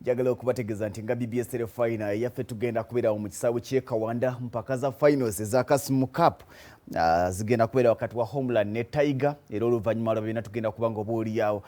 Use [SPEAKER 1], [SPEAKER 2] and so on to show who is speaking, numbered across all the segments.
[SPEAKER 1] Njagala okubategeeza nti nga BBS final yaffe tugenda kubeerawo mu kisaawe ky'e Kawanda mpaka za finals eza Kasimu Cup zigenda kubeera wakati wa Homeland ne Tiger era oluvannyuma lwa byonna tugenda kuba nga obuulirawo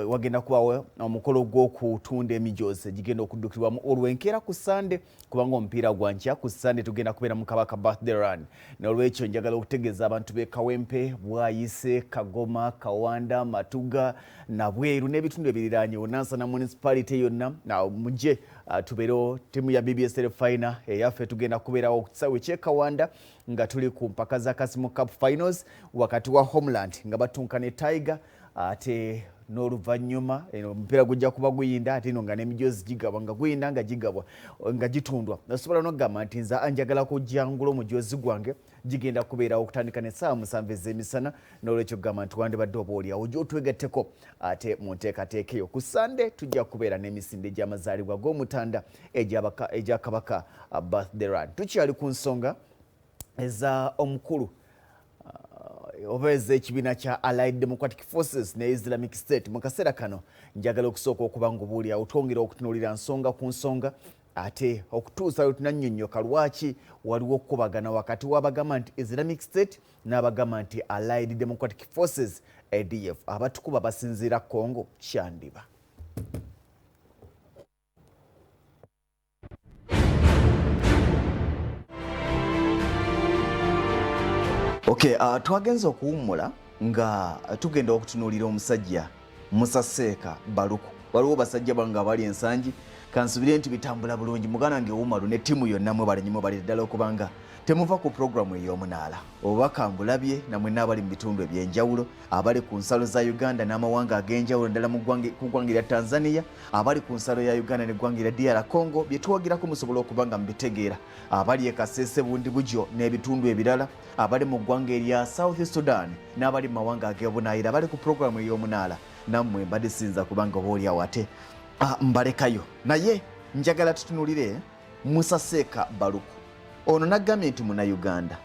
[SPEAKER 1] wagenda kubawo omukolo gw'okutunda emijoozi gigenda okuddukirwamu olw'enkeera ku Sunday kubanga omupiira gwa nkya ku Sunday tugenda kubeera mu Kabaka birthday run n'olwekyo njagala okutegeeza abantu b'e Kawempe, Bwayise, Kagoma, Kawanda, Matuga na Bweru n'ebitundu ebiriraanye Nansana municipality yonna mujje tubeerewo ttiimu ya BBS final eyaffe tugenda kubeerawo ku kisaawe ky'e Kawanda nga tuli ku mpaka za Kasimu Cup finals wakati wa Homeland nga batunka ne Tiger ate n'oluvannyuma omupiira gujja kuba guyinda ate eno nga n'emijoozi gigabwa nga guyinda nga gigabwa nga gitundwa osobola n'okugamba nti nze njagala kujjangula omujoozi gwange gigenda kubeerawo okutandika n'essaawa 7 ez'emisana n'olwekyo kugamba nti wandibadde oba oliawo ojja otwegatteko ate mu nteekateeka eyo ku Sunday tujja kubeera n'emisinde egy'amazaalibwa g'omutanda egya Kabaka birthday run tukyali ku nsonga eza omukulu oba ez'ekibiina kya Allied Democratic Forces ne Islamic State mu kaseera kano njagala okusooka okuba nga obuulirawo twongera okutunuulira nsonga ku nsonga ate okutuusa lwe tunannyonnyoka lwaki waliwo okukubagana wakati w'abagamba nti Islamic State n'abagamba nti Allied Democratic Forces ADF abatukuba basinziira Congo kyandiba. Okay, twagenza okuwummula nga tugenda okutunuulira omusajja Musaseeka Baluku. Waliwo basajja bange abali ensangi kansubire nti bitambula bulungi mugana ng'ewumalu ne ttiimu yonna mwe bali bali ddala okubanga temuva ku programu ey'omunaala obubaka mbulabye namwe n'abali mu bitundu eby'enjawulo abali ku nsalo za Uganda n'amawanga ag'enjawulo ddala ku ggwanga lya Tanzania abali ku nsalo ya Uganda n'eggwanga lya DR Congo bye twogirako musobola okubanga mbitegeera abali e Kasese Bundi Bujjo n'ebitundu ebirala abali mu ggwanga erya South Sudan n'abali mu mawanga ag'ebunaayira abali ku programu ey'omunaala nammwe mbadde sinza kubanga obaoliawo ate mbalekayo naye njagala tutunulire Musaseeka Baluku ono naggambye nti Munnayuganda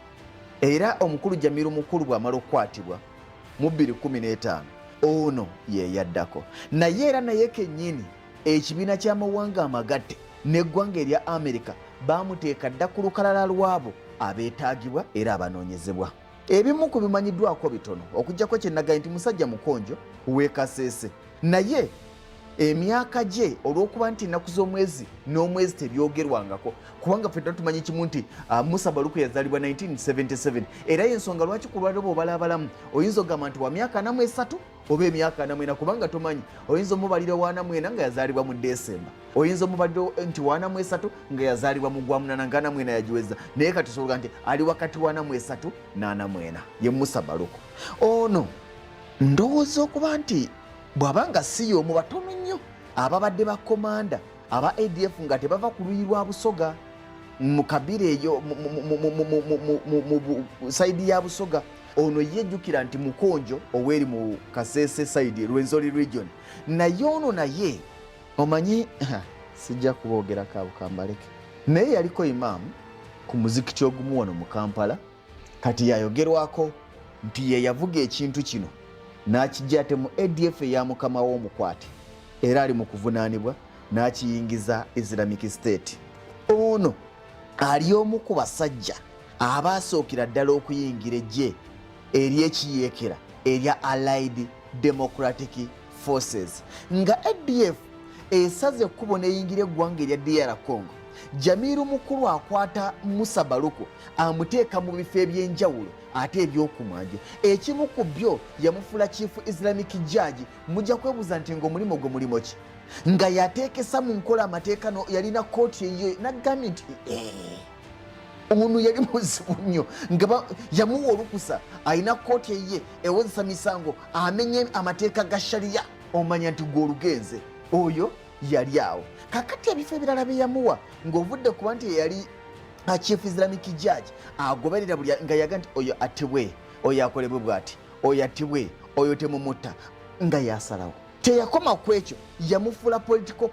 [SPEAKER 1] era omukulu Jamiru mukulu bw'amala okukwatibwa mu 2015 ono ye yaddako naye era naye kennyini ekibiina ky'amawanga amagatte n'eggwanga erya Amerika baamuteeka dda ku lukalala lwabo abeetaagibwa era abanoonyezebwa ebimu ku bimanyiddwako bitono okuggyako kye nagambye nti musajja mukonjo w'e Kasese naye emyaka gye olw'okuba nti ennaku z'omwezi n'omwezi tebyogerwangako kubanga ffe tumanyi kimu nti Musa Baluku yazaalibwa 1977 era y'ensonga lwaki ku lwaliro bw'obalaabalamu oyinza okugamba nti wa myaka 43 oba emyaka 44 kubanga tomanyi oyinza omubalira wa 44 nga yazaalibwa mu Desemba oyinza omubalira nti wa 43 nga yazaalibwa mu Gwamunana nga 44 yagiweza naye kati tusobola nti ali wakati wa 43 na 44 ye Musa Baluku ono ndowooza okuba nti bw'abanga si y'omu batono nnyo ababadde bakomanda aba ADF nga tebava ku luyi lwa Busoga mu kabira eyo mu sayidi ya Busoga ono yejjukira nti mukonjo oweri mu Kasese side Rwenzori region naye ono naye omanyi sijja kuboogera kaabo kambaleke naye yaliko imaamu ku muzikiti ogumu wano mu Kampala kati yayogerwako nti ye yavuga ekintu kino n'akijja ate mu ADF eya mukama w'omukwate era ali mu kuvunaanibwa n'akiyingiza Islamic State ono ali omu ku basajja abaasookera ddala okuyingira eggye ery'ekiyeekera erya Allied Democratic Forces nga ADF esaze ekkubo n'eyingira eggwanga erya DR Congo Jamiru mukulu akwata Musa Baluku amuteeka mu bifo eby'enjawulo ate ebyokumwanja ekimu ku byo yamufuula Chief Islamic Judge mujja kwebuuza nti ng'omulimu gwe mulimo ki nga yateekesa mu nkola amateeka yalina kooti eyo naggambye nti ono yali muzibu nnyo nga yamuwa olukusa alina kooti eye ewozesa misango amenye amateeka ga shariya omanya nti gw'olugenze oyo yali awo kakati ebifo ebirala bye yamuwa ng'ovudde kuba nti yali Chief Islamic Judge agoberera buli nga yaga nti oyo atibwe oyo akolebwe bw'ati oyo atibwe oyo temumutta nga yasalawo teyakoma ku ekyo yamufuula political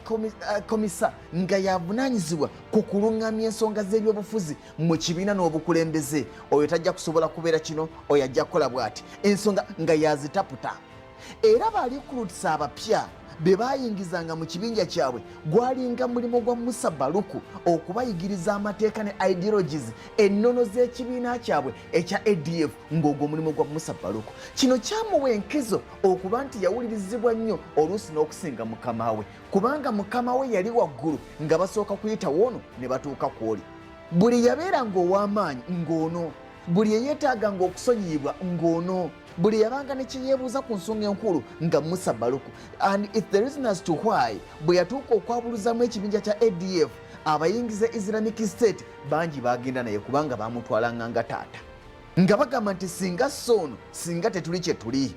[SPEAKER 1] commissar nga yavunaanyizibwa ku kuluŋŋamya ensonga z'ebyobufuzi mu kibiina n'obukulembeze oyo tajja kusobola kubeera kino oyo ajja kukola bw'ati ensonga nga yazitaputa era baali kulutisa abapya be bayingizanga mu kibinja kyabwe gwalinga mulimo gwa Musa Baluku okubayigiriza amateeka ne ideologies ennono z'ekibiina kyabwe ekya ADF ng'ogwo mulimo gwa Musa Baluku. Kino kyamuwa enkizo okuba nti yawulirizibwa nnyo oluusi n'okusinga mukama we, kubanga mukama we yali waggulu nga basooka kuyita woono ne batuuka kw'oli. Buli yabeera ng'ow'amaanyi ng'ono, buli eyeetaaganga okusonyiyibwa ng'ono, buli yabanga ne kyeyeebuuza ku nsonga enkulu nga Musa Baluku. And it's the reason as to why bwe yatuuka okwabuluzamu ekibinja kya ADF abayingiza Islamic State bangi bagenda naye kubanga bamutwalanga nga taata, nga bagamba nti singa soono singa tetuli kye tuli.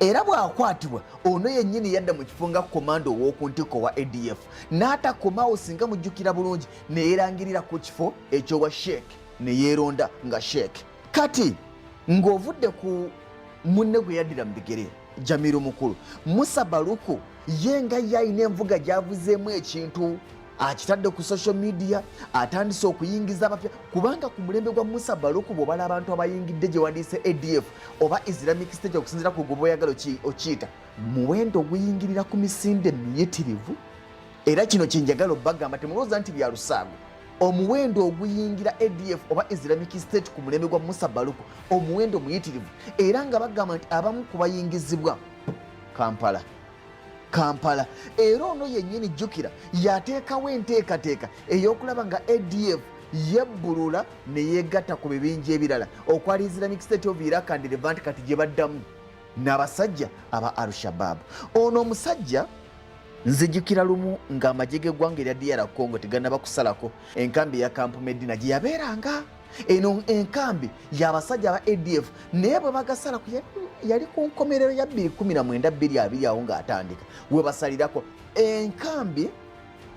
[SPEAKER 1] Era bw'akwatibwa ono yennyini yadda mu kifo nga komando ow'oku ntiko wa ADF n'atakomawo singa mujjukira bulungi ne yeerangirira ku kifo ekyowa Sheikh ne yeeronda nga Sheikh. Kati ng'ovudde ku munne gwe yaddira mu bigere Jamiru mukulu, Musa Baluku ye nga yalina envuga gy'avuzeemu ekintu akitadde ku social media, atandise okuyingiza abapya, kubanga ku mulembe gwa Musa Baluku bw'obala abantu abayingidde gye wandiise ADF oba Islamic State okusinziira ku gwe oyagala okiyita, muwendo oguyingirira ku misinde miyitirivu. Era kino kyenjagala obbagamba temulowooza nti bya lusaago. Omuwendo oguyingira ADF oba Islamic State ku mulembe gwa Musa Baluku omuwendo muyitirivu, era nga bagamba nti abamu ku bayingizibwa Kampala. Era ono yennyini jjukira yateekawo enteekateeka ey'okulaba nga ADF yebbulula ne yeegatta ku bibinja ebirala okwali Islamic State of Iraq and Levant kati gye baddamu n'abasajja aba Al-Shabaab. Ono omusajja nzijjukira lumu ng'amagye g'eggwanga erya DR Congo tegannaba kusalako enkambi ya Camp Medina gye yabeeranga. Eno enkambi y'abasajja aba ADF naye bwe bagasala yali ku nkomerero ya 2019 awo ng'atandika we basalirako. Enkambi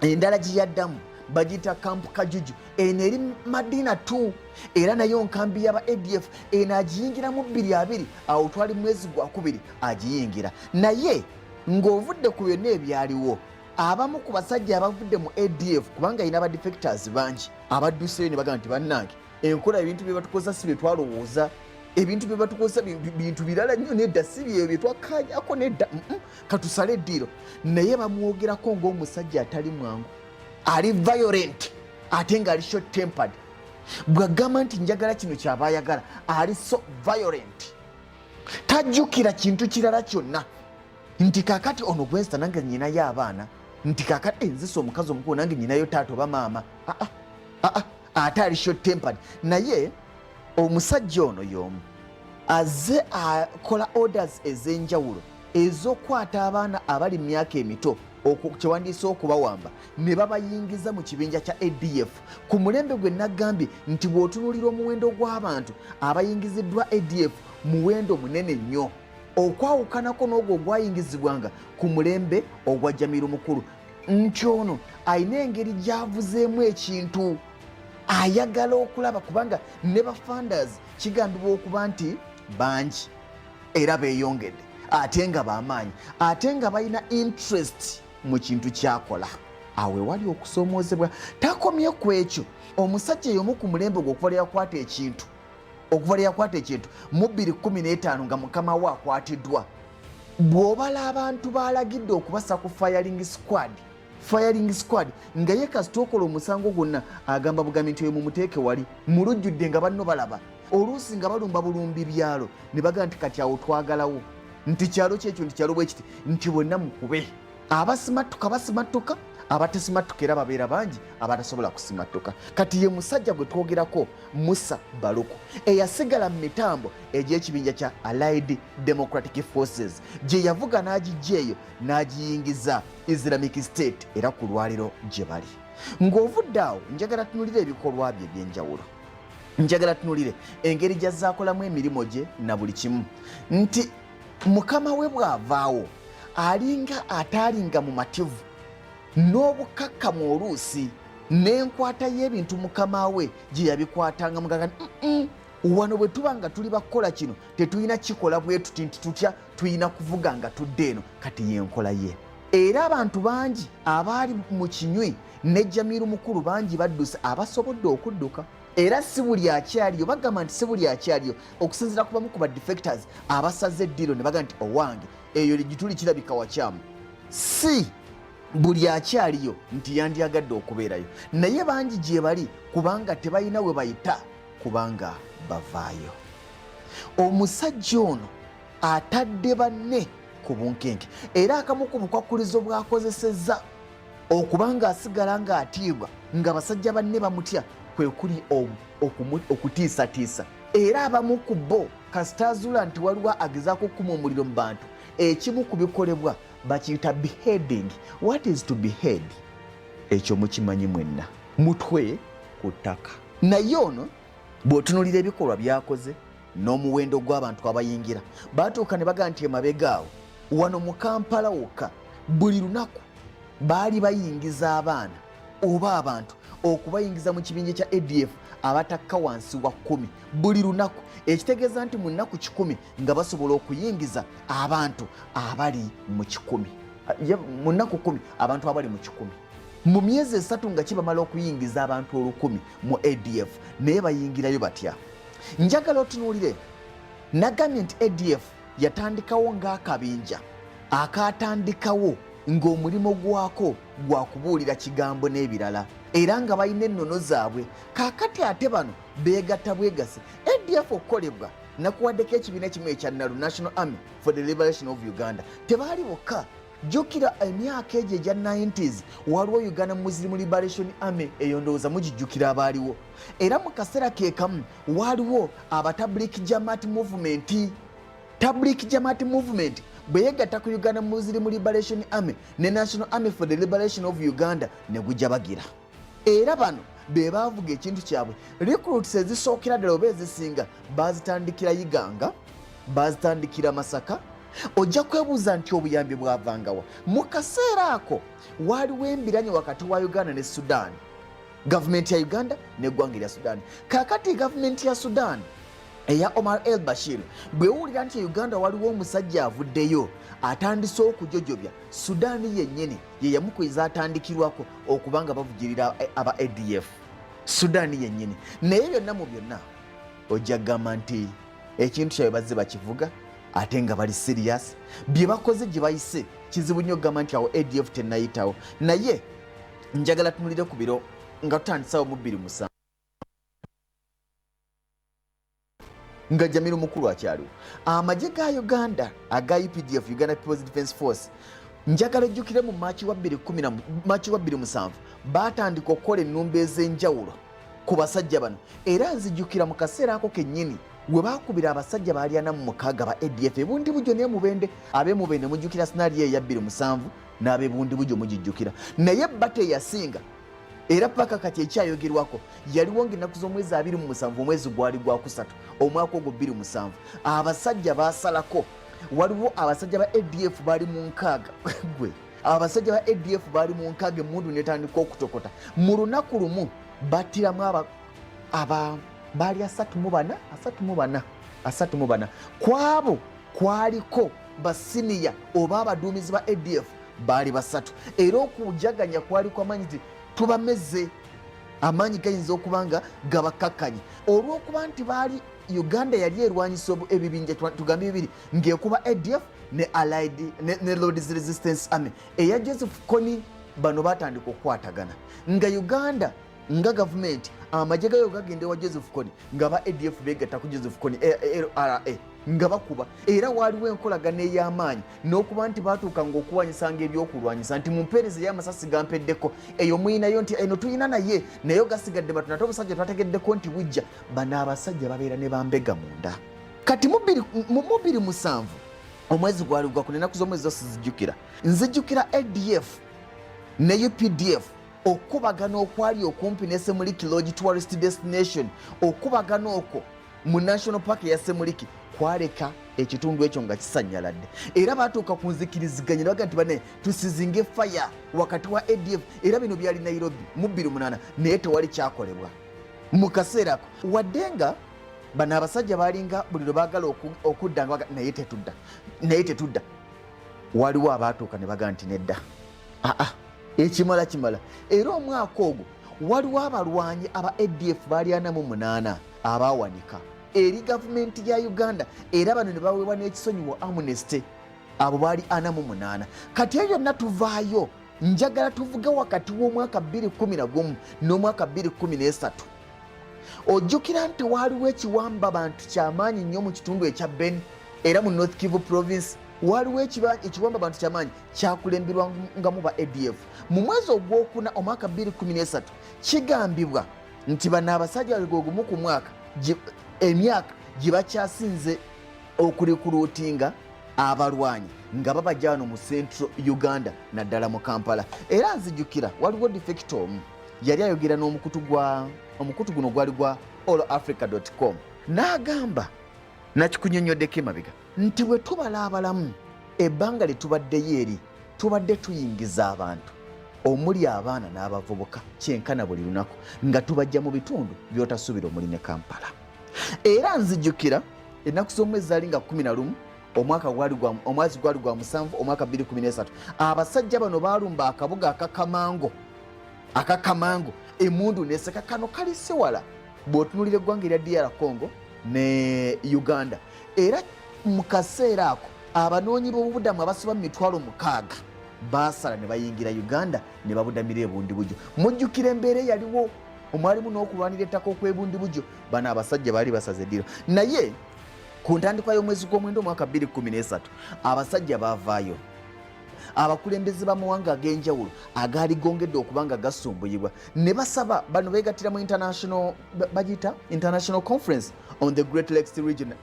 [SPEAKER 1] endala gye yaddamu bagiyita Camp Kajuju, eno eri Madina 2, era nayo nkambi y'aba ADF eno agiyingiramu 22 awo twali mwezi gwa 2 agiyingira. Naye ng'ovudde ku byonna ebyaliwo, abamu ku basajja abavudde mu ADF kubanga alina abadefectors bangi abadduseyo ne bagamba nti bannange enkola ebintu bye batukozesa si bye twalowooza, ebintu bye batukozesa bintu birala nnyo nedda si bye bye twakanyako nedda, katusale eddiiro. Naye bamwogerako ng'omusajja atali mwangu, ali violent ate ng'ali short tempered. Bw'agamba nti njagala kino kyaba ayagala, ali so violent, tajjukira kintu kirala kyonna nti kakati ono Gwensta nange nyinayo abaana, nti kakati nzisa omukazi omukulu nange nyinayo taata oba maama. Ate ali short tempered. Naye omusajja ono y'omu azze akola orders ez'enjawulo ez'okwata abaana abali mu myaka emito kyewandiise okubawamba ne babayingiza mu kibinja kya ADF ku mulembe gwe nagambye nti bw'otunuulira omuwendo gw'abantu abayingiziddwa ADF muwendo munene nnyo okwawukanako n'ogwo ogwayingizibwanga ku mulembe ogwa Jamiru mukulu. Nti ono alina engeri gy'avuzeemu ekintu, ayagala okulaba kubanga ne bafunders kigambibwa okuba nti bangi era beeyongedde ate nga b'amaanyi ate nga balina interest mu kintu kyakola. Awe wali okusoomoozebwa. Takomye ku ekyo, omusajja y'omu ku mulembe gwe okuva lye yakwata ekintu mu 2015 nga mukama we akwatiddwa. Bw'obala abantu baalagidde okubasa ku firing squad nga ye kasita okola omusango gwonna agamba bugambi nti oyo mumuteeke wali mulujjudde nga banno balaba, oluusi nga bulumbi byalo ne bagamba nti kati awo twagalawo nti kyalo kyekyo nti kyalo bwe kiti nti bonna mukube. Abasimatuka basimatuka, abatesimatuka era babeera bangi abatasobola kusimatuka. Kati ye musajja gwe twogerako Musa Baluku eyasigala mu mitambo egy'ekibinja kya Allied Democratic Forces gye yavuga n'agijja eyo n'agiyingiza Islamic State era ku lwaliro gye bali. Ng'ovudde awo njagala tunulire ebikolwa bye eby'enjawulo, njagala tunulire engeri gy'azaakolamu emirimu gye na buli kimu, nti mukama we bw'avaawo alinga ataalinga mu mativu n'obukakkamu oluusi n'enkwata y'ebintu mukama we gye yabikwatanga mugaga wano bwe tuba nga tuli bakola kino tetulina kikola bwe tuti nti tutya tulina kuvuga nga tudde eno. Kati yenkola ye. Era abantu bangi abaali mu kinywi ne Jamiru mukulu bangi badduse abasobodde okudduka. Era si buli akyaliyo, bagamba nti si buli akyaliyo okusinziira ku bamu ku ba defectors abasaze eddiiro ne bagamba nti owange eyo ligituli kirabika wakyamu si buli akyaliyo nti yandyagadde okubeerayo, naye bangi gye bali kubanga tebalina we bayita kubanga bavaayo. Omusajja ono atadde banne ku bunkenke era akamu ku bukwakulizo bw'akozesezza okubanga asigala ng'atiibwa nga basajja banne bamutya kwe kuli okutiisatiisa, era abamu ku bo kasitaazuula nti waliwo agezaako okukuma omuliro mu bantu. Ekimu ku bikolebwa bakiyita beheading. What is to behead? Ekyo mukimanyi mwenna, mutwe ku ttaka. Naye ono bw'otunuulira ebikolwa by'akoze n'omuwendo gw'abantu abayingira, baatuuka ne bagaa nti emabega awo wano mu Kampala wokka buli lunaku baali bayingiza abaana oba abantu okubayingiza mu kibinja kya ADF abatakka wansi wa 10 buli lunaku, ekitegeeza nti mu nnaku 100 nga basobola okuyingiza abantu abali mu 100, mu nnaku 10 abantu abali mu 100. Mu myezi 3 nga kibamala okuyingiza abantu 1000 mu ADF, naye bayingirayo batya? Njagala otunuulire, nagambye nti ADF yatandikawo ng'akabinja akatandikawo ng'omulimo gwako gwa kubuulira kigambo n'ebirala, era nga balina ennono zaabwe. Kaakati ate bano beegatta bwegase. ADF okukolebwa nakuwaddeko ekibiina kimu ekya NALU, National Army for the Liberation of Uganda. Tebaali bokka. Jjukira emyaka egyo egya 90s waliwo Uganda Muslim Liberation Army, eyo ndowooza mugijjukira abaaliwo. Era mu kaseera ke kamu waliwo Tabligh Jamaat Movement. Tabligh Jamaat Movement bwe yegatta ku Uganda Muslim Liberation Army ne National Army for the Liberation of Uganda ne gujja bagira. Era bano be baavuga ekintu kyabwe. Recruits ezisookera ddala oba ezisinga baazitandikira Iganga, baazitandikira Masaka. Ojja kwebuuza nti obuyambi bwavangawa. Mu kaseera ako waliwo embiranye wakati wa Uganda ne Sudan, gavumenti ya Uganda n'eggwanga erya Sudan. Kaakati gavumenti ya Sudan eya Omar el Bashir bwewulira nti Uganda waliwo omusajja avuddeyo atandise okujojobya, Sudan yennyini ye yamukwiza atandikirwako okubanga bavugirira aba ADF. Sudan yennyini. Naye byonna mu byonna ojja kugamba nti ekintu kyabwe bazze bakivuga ate nga bali serious. Bye bakoze gye bayise kizibu nnyo okugamba nti awo ADF tennayitawo. Naye njagala tunulire ku biro nga tutandisawo mu 2007 nga Jamiru mukulu akyaliwo. Amagye ga Uganda aga UPDF, Uganda People's Defence Force, njagala ojjukire mu Maachi wa 2007 baatandika okukola ennumba ez'enjawulo ku basajja bano, era nzijjukira mu kaseera ako kennyini we baakubira abasajja baali 46 ba ADF ebundi bujo ne Mubende. Ab'emubende mujjukira sinali eya 2007 n'ab'ebundi bujo mujijjukira. Naye bate yasinga era paka kati ekyayogerwako yaliwo ng'ennaku z'omwezi 27 omwezi gwali gwa 3 omwaka ogwo 2007 abasajja baasalako. Waliwo abasajja ba ADF baali mu 6 gwe abasajja ba ADF baali mu 6 emmundu netandika okutokota. Mu lunaku lumu battiramu baali 34 kwabo kwaliko basiniya oba abaduumizi ba ADF baali 3, era okujaganya kwaliko amanyi nti tubameze, amaanyi gayinza okubanga gabakakkanye olw'okuba nti baali Uganda yali erwanyisa ebibinja tugambe bibiri ng'ekuba ADF ne Allied ne Lord's Resistance Army eya Joseph Kony. Bano baatandika okukwatagana nga Uganda nga gavumenti amagye gayo gagende wa Joseph Kony nga ba ADF begatta ku Joseph Kony LRA nga bakuba. Era waliwo enkolagana ey'amaanyi n'okuba nti baatuuka ng'okuwanyisanga ebyokulwanyisa nti mumpeereze y'amasasi gampeddeko eyo muyinayo nti eno tuyina naye gasigadde batono ate obusajja twategeddeko nti bujja. Bano abasajja babeera ne bambega munda. Kati mu 2007 omwezi gwali gwaku n'ennaku z'omwezi zose zijjukira, nzijjukira ADF ne UPDF okubagana okwali okumpi ne Semuliki Lodge Tourist Destination. Okubagana okwo mu National Park ya Semuliki kwaleka ekitundu ekyo nga kisanyaladde, era baatuuka ku nzikiriziganya baga nti bane tusizinge fire wakati wa ADF. Era bino byali Nairobi mu 2008 naye tewali kyakolebwa mu kaseera ako, wadde nga bano abasajja baalinga buli lwe baagala okudda nga naye tetudda. Waliwo abaatuuka ne baga nti nedda, ekimala. Era omwaka ogwo waliwo abalwanyi aba ADF baali 48 abaawanika eri gavumenti ya Uganda, era bano ne baweebwa n'ekisonyiwo Amnesty. abo baali 48 kati eyo byonna tuvaayo njagala tuvuge wakati w'omwaka 2011 n'omwaka 2013 ojjukira nti waaliwo ekiwamba bantu kyamaanyi nnyo mu kitundu ekya Beni era mu North Kivu province waliwo ekiwamba bantu kyamaanyi kyakulemberwangamu ba ADF mu mwezi ogwokuna omwaka 2013 kigambibwa nti bano abasajja gumu ku mwaka emyaka gye bakyasinze okurikuluutinga abalwanyi nga babajja wano mu Central Uganda naddala mu Kampala era nzijukira waliwo defecto omu yali ayogera omukutu guno gwali gwa allafrica.com n'agamba nakikunyonyoddeko emabega nti bwe tubala abalamu ebbanga lye tubaddeyo eri tubadde tuyingiza abantu omuli abaana n'abavubuka kyenkana buli lunaku nga tubajja mu bitundu by'otasuubira omuli ne Kampala era nzijukira ennaku z'omwezi zaali nga 11 omwezi gwali gwa 7 omwaka 2013 abasajja bano baalumba akabuga akakamango emundu neseka kano kali sewala bw'otunulira eggwanga erya DR Congo ne Uganda era mu kaseera ako abanoonyi b'obubudamu abasoba mu 60,000 baasala ne bayingira Uganda ne babudamira ebundi bujjo mujjukira embeera yaliwo omwalimu n'okulwanira ettaka okwebundi bujjo bano abasajja baali basaze ddiro naye ku ntandikwa y'omwezi gw'omwenda omwaka 2013 abasajja baavaayo abakulembeze b'amawanga ag'enjawulo agaali gongedde okuba nga gasumbuyibwa ne basaba bano beegattira mu international conference on the Great Lakes region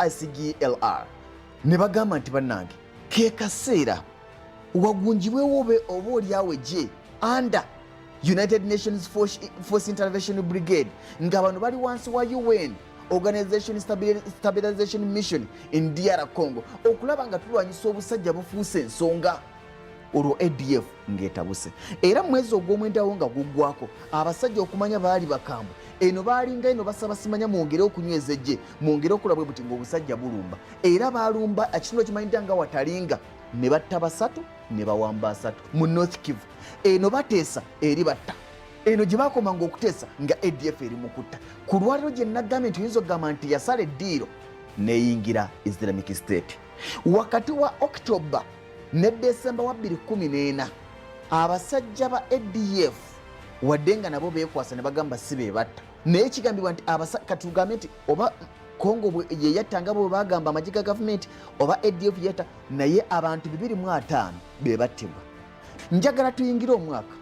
[SPEAKER 1] ICGLR ne bagamba nti bannange ke kaseera wagunjibwewo oba oliawo gye under United Nations Force Intervention Brigade nga bano bali wansi wa UN Organization Stabilization Mission in DR Congo okulaba nga tulwanyisa obusajja bufuuse ensonga olwo ADF ng'etabuse era mwezi ogw'omwendawo nga guggwako abasajja okumanya baali bakambwe eno baalinga eno basaba simanya mwongere okunyweza ejje mwongere okola bwe buti ng'obusajja bulumba era baalumba ekitundu ekimanyidde nga watalinga ne batta 3 ne bawamba 3 mu North Kivu eno bateesa eri batta eno gye baakomanga okuteesa nga ADF eri mu kutta ku lwaliro gye nagambye nti oyinza okugamba nti yasala eddiiro neyingira Islamic State wakati wa October ne December wa 2014 abasajja ba ADF wadde nga nabo beekwasa ne bagamba si be batta naye kigambibwa nti katugambe nti oba Congo ye yattanga bo bagamba amagye ga gavumenti oba ADF yatta naye abantu 205 be battibwa njagala tuyingira omwaka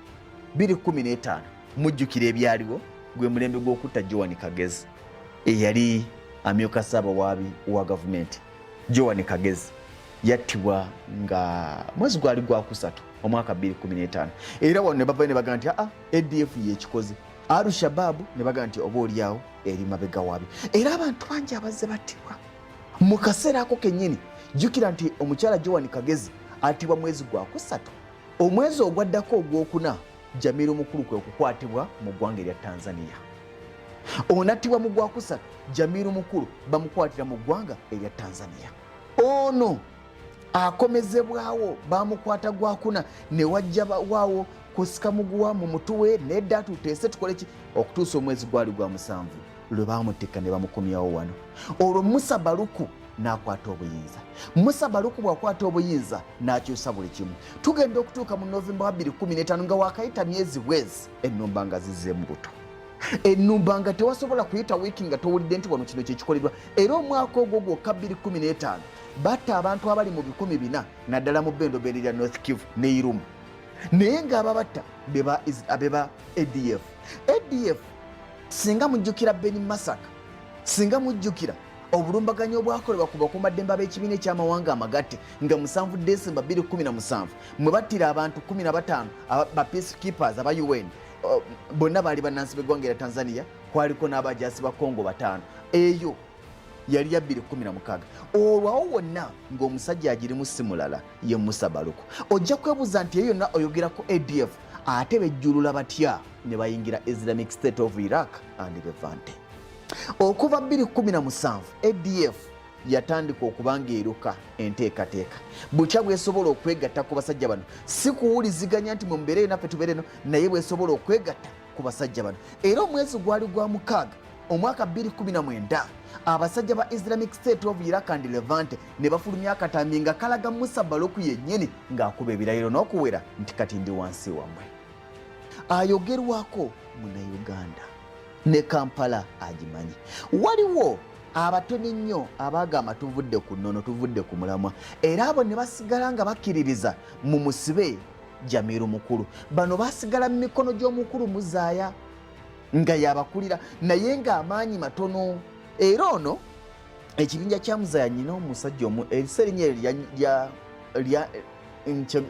[SPEAKER 1] 2015 mujjukira ebyaliwo gwe mulembe gw'okutta Joan Kagezi eyali amyuka Ssaabawaabi wa gavumenti Joan Kagezi yattibwa nga mwezi gwali gwakusatu omwaka 2015 era wano ne bava ne bagamba nti ADF yekikoze Al-Shabaab ne bagamba nti oba oliawo eri mabega waabi era abantu bangi abazze battibwa mu kaseera ako kennyini jjukira nti omukyala Joan Kagezi attibwa mwezi gwakusatu omwezi ogwaddako ogwokuna Jamiru Mukulu kwe okukwatibwa mu ggwanga erya Tanzania onattibwa mu gwakusatu Jamiru Mukulu bamukwatira mu ggwanga erya Tanzania ono akomezebwawo bamukwata gwakuna ne wajja waawo kusika muguwa mu mutuwe nedda tuteese tukoleki okutuusa omwezi gwali gwa 7 lwe bamutikka ne bamukomyawo wano olwo Musa Baluku n'akwata obuyinza Musa Baluku bw'akwata obuyinza n'akyusa buli kimu tugenda okutuuka mu Novemba 2015 nga wakayita myezi bwezi ennumba nga zizzeemu buto ennumba nga tewasobola kuyita wiiki nga towulidde nti wano kino kyekikolerwa era omwaka ogwo gwokka 2015 batta abantu abali mu 400 naddala mu Bendobendo lya North Kivu ne Irumu naye ng'ababatta beba ADF singa mujjukira Beni Masaka singa mujjukira obulumbaganyo obwakolebwa ku bakuumaddembe ab'ekibiina eky'amawanga amagatte nga 7 December 2017 mwe battira abantu 15 ba peacekeepers aba UN bonna baali bannansi b'eggwanga erya Tanzania kwaliko n'abajaasi ba Congo 5 eyo yali ya 2016 olwawo wonna ng'omusajja agirimu si mulala ye Musa Baluku ojja kwebuuza nti eyo yonna oyogerako ADF ate bejjulula batya ne bayingira Islamic State of Iraq and Levante okuva 2017 ADF yatandika okubanga eruka enteekateeka bukya bwesobola okwegatta ku basajja bano si kuwuliziganya nti mu mbeera naffe tubeereno naye bwesobola okwegatta ku basajja bano era omwezi gwali gwa 6 omwaka 2019 abasajja ba Islamic State of Iraq and Levant ne bafulumya akatambi nga kalaga Musa Baluku yennyini ng'akuba ebirayiro n'okuwera nti kati ndi wansi wammwe. Ayogerwako Munnayuganda ne Kampala agimanyi. Waliwo abatono ennyo abaagamba tuvudde ku nnono tuvudde ku mulamwa era abo ne basigala nga bakkiririza mu musibe Jamiru mukulu. Bano basigala mu mikono gy'omukulu Muzaaya nga yabakulira naye ng'amaanyi matono. Era ono ekibinja kya Muzaaya nyina omusajja omu eriserinnya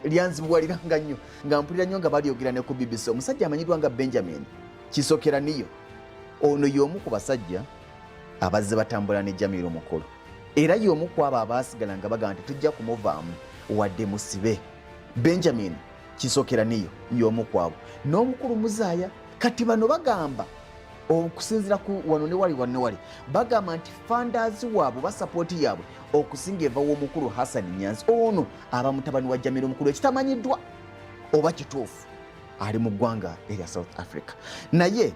[SPEAKER 1] lyanzibuwaliranga nnyo nga mpulira nnyo nga balyogera ne ku BBC. Omusajja amanyirwa nga Benjamin Kisokeraniyo. Ono y'omu ku basajja abazze batambula ne Jamiru mukulu era y'omu ku abo abaasigala nga bagamba nti tujja kumuvaamu wadde musibe. Benjamin Kisokeraniyo y'omu ku abo n'omukulu Muzaaya. Kati bano bagamba okusinziira ku wano ne wali bagamba nti fandazi waabwe basapooti yaabwe okusinga eva w'omukulu Hassan Nyanzi ono aba mutabani wa Jamiru mukulu ekitamanyiddwa oba kituufu ali mu ggwanga erya South Africa. Naye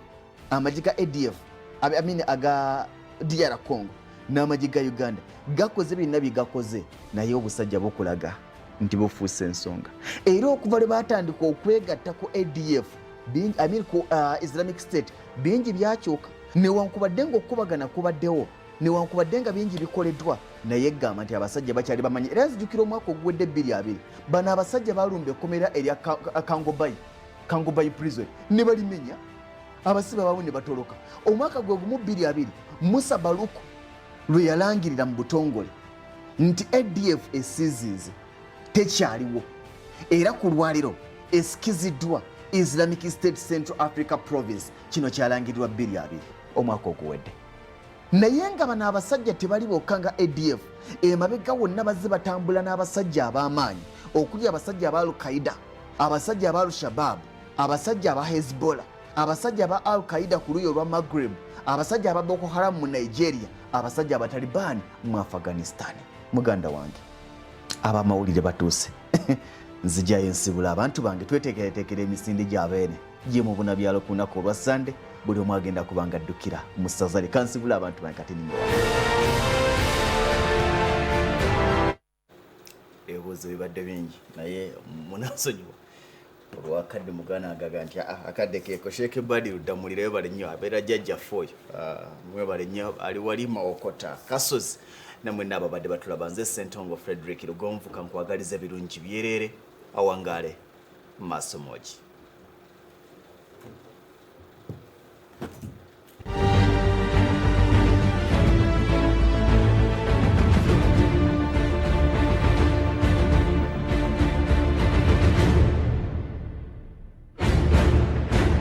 [SPEAKER 1] amagye ga ADF aga DR Congo n'amagye ga Uganda gakoze birina bigakoze naye obusajja bukulaga nti bufuuse ensonga. Era okuva lwe batandika okwegatta ku ADF ku Islamic State bingi byakyuka newankubadde ng'okubagana kubaddewo newankubadde nga bingi bikoleddwa naye gamba nti abasajja bakyali bamanyi. Era nzijukira omwaka oguwedde 2020 bano abasajja balumba ekkomera erya Kangobayi prison ne balimenya abasibe baabwe ne batoloka. Omwaka gwe gumu 2020 Musa Baluku lwe yalangirira mu butongole nti ADF esiizize tekyaliwo era ku lwaliro esikiziddwa Islamic State Central Africa Province. Kino kyalangirirwa 2020 omwaka oguwedde. Naye nga bano abasajja tebali bokka nga ADF emabega wonna bazze batambula n'abasajja ab'amaanyi okuli abasajja aba Al-Qaeda, abasajja aba Al-Shabaab, abasajja aba Hezbollah, abasajja aba Al-Qaeda ku luuyi olwa Maghreb, abasajja aba Boko Haram mu Nigeria, abasajja aba Taliban mu Afghanistan. Muganda wange abamawulire batuuse nzijayo ensibula abantu bange tweteekereteekera emisinde gy'abeene gye mu buna byalo ku lunaku olwa Sande buli omu agenda kubanga addukira mu ssaza lye. Kansibula abantu bange kati ninga ebibuuzo bibadde bingi naye munansonyiwa olwakadde mugana agaga nti akadde keeko Sheikh Badi luddamulira webale nnyo abeera jjajjaffe oyo mwebale nnyo ali wali Mawokota Kasozi namwe n'ababadde batulaba. Nze Ssentongo Frederick Lugonvu kankwagaliza birungi byerere awangaale maaso mogi.